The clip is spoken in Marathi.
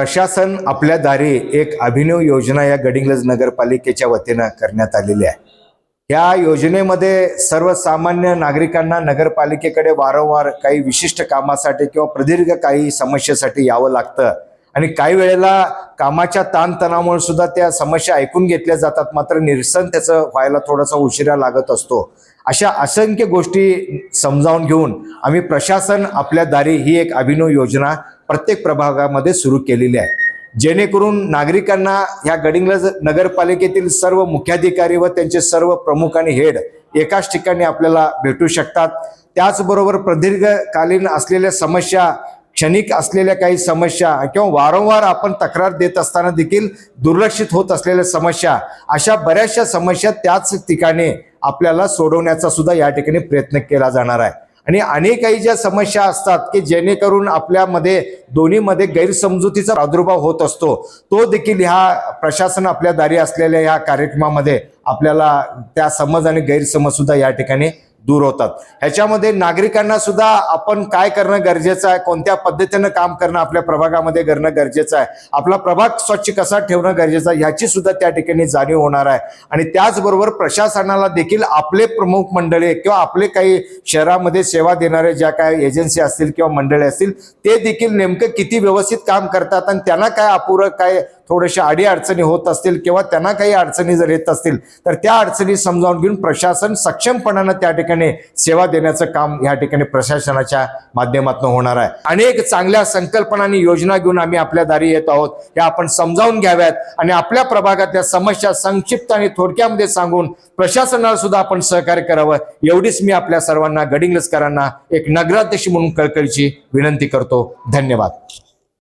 प्रशासन आपल्या दारी एक अभिनव योजना या गडिंग्लज नगरपालिकेच्या वतीनं करण्यात आलेली आहे। या योजनेमध्ये सर्वसामान्य नागरिकांना नगरपालिकेकडे वारंवार काही विशिष्ट कामासाठी किंवा प्रदीर्घ काही समस्येसाठी यावं लागतं आणि काही वेळेला कामाच्या ताणतणावामुळे सुद्धा त्या समस्या ऐकून घेतल्या जातात, मात्र निरसन त्याचं व्हायला थोडासा उशिरा लागत असतो। अशा असंख्य गोष्टी समजावून घेऊन आम्ही प्रशासन आपल्या दारी ही एक अभिनव योजना प्रत्येक प्रभागामध्ये सुरू केलेली आहे, जेणेकरून नागरिकांना ह्या गडिंग्लज नगरपालिकेतील सर्व मुख्याधिकारी व त्यांचे सर्व प्रमुख आणि हेड एकाच ठिकाणी आपल्याला भेटू शकतात। त्याचबरोबर प्रदीर्घकालीन असलेल्या समस्या, क्षणिक असलेल्या काही समस्या किंवा वारंवार आपण तक्रार देत असताना देखील दुर्लक्षित होत असलेल्या समस्या, अशा बऱ्याचशा समस्या त्याच ठिकाणी आपल्याला सोडवण्याचा सुद्धा या ठिकाणी प्रयत्न केला जाणार आहे। आणि अनेक काही ज्या समस्या असतात की जेणेकरून आपल्यामध्ये दोन्हीमध्ये गैरसमजुतीचा प्रादुर्भाव होत असतो, तो देखील ह्या प्रशासन आपल्या दारी असलेल्या ह्या कार्यक्रमामध्ये आपल्याला त्या समज आणि गैरसमज सुद्धा या ठिकाणी दूर होतात। ह्याच्यामध्ये नागरिकांना सुद्धा आपण काय करणं गरजेचं आहे, कोणत्या पद्धतीनं काम करणं आपल्या प्रभागामध्ये करणं गरजेचं आहे, आपला प्रभाग स्वच्छ कसा ठेवणं गरजेचं आहे ह्याची सुद्धा त्या ठिकाणी जाणीव होणार आहे। आणि त्याचबरोबर प्रशासनाला देखील आपले प्रमुख मंडळे किंवा आपले काही शहरामध्ये सेवा देणारे ज्या काही एजन्सी असतील किंवा मंडळे असतील ते देखील नेमकं किती व्यवस्थित काम करतात आणि त्यांना काय अपुरं, काय थोडेशा अडीअडचणी होत असतील किंवा त्यांना काही अडचणी जर येत असतील तर त्या अडचणी समजावून घेऊन प्रशासन सक्षमपणाने त्या ठिकाणी सेवा देण्याचं काम या ठिकाणी प्रशासनाच्या माध्यमातून होणार आहे। अनेक चांगल्या संकल्पना आणि योजना घेऊन आम्ही आपल्या दारी येत आहोत, या आपण समजावून घ्याव्यात आणि आपल्या प्रभागातल्या समस्या संक्षिप्त आणि थोडक्यामध्ये सांगून प्रशासनाला सुद्धा आपण सहकार्य करावं, एवढीच मी आपल्या सर्वांना गडिंग्लजकरांना एक नगराध्यक्ष म्हणून कळकळीची विनंती करतो। धन्यवाद।